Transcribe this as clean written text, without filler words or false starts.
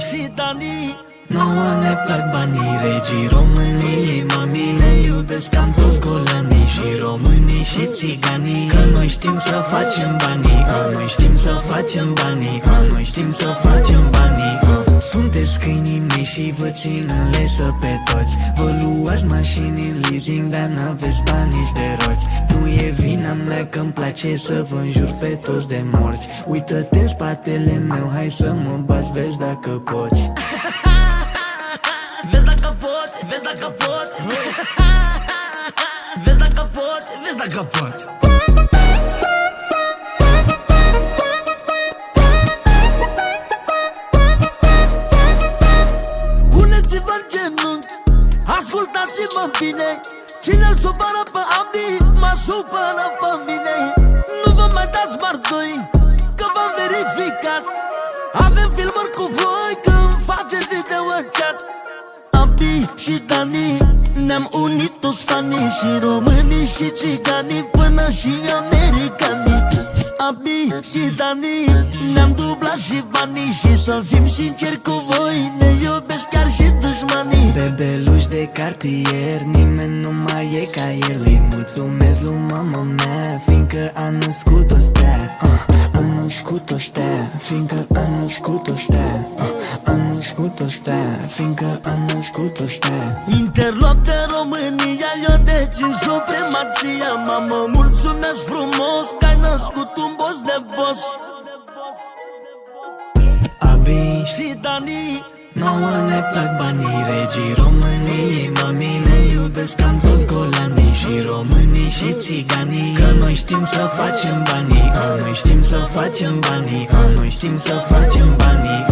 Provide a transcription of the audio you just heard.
și Dani. Nouă ne plac banii, regii României. Mami, ne iubesc cam toți golanii și românii și țiganii. Că noi știm să facem banii, noi știm să facem banii, noi știm să facem banii. Sunteți câinii mei și vă țin în lesă pe toți. Vă luați mașini în leasing, dar n-aveți bani nici de roți. Nu e vina mea că-mi place să vă înjur pe toți de morți. Uită-te în spatele meu, hai să mă bați, vezi dacă poți. Vezi dacă poți, vezi dacă poți. Vezi dacă poți, vezi dacă poți. Puneți-vă în genunchi, ascultați-mă bine. Cine-l supără pe Abi, mă supără pe mine. Nu vă mai dați mardoi, că v-am verificat. Avem filmări cu voi când faceți video în chat. Abi și Dani, ne-am unit toți fanii, și românii și țiganii, până și americanii. Abi și Dani, ne-am dublat și banii, și să fim sinceri cu voi, ne iubesc chiar și dușmanii. Bebeluș de cartier, nimeni nu mai e ca el. Îi mulțumesc lui mama mea, fiindcă a născut-o stea. A născut-o stea, fiindcă a născut-o stea. A născut-o stea, fiindcă a născut-o stea. Interlop de România, eu dețin supremația. Mamă, mulțumesc frumos că ai născut un boss de boss. Abi Și Dani, nouă ne plac banii, regii României. Mami, ne iubesc cam toți golanii și românii și țiganii. Că noi știm să facem banii, noi știm să facem banii, noi știm să facem banii.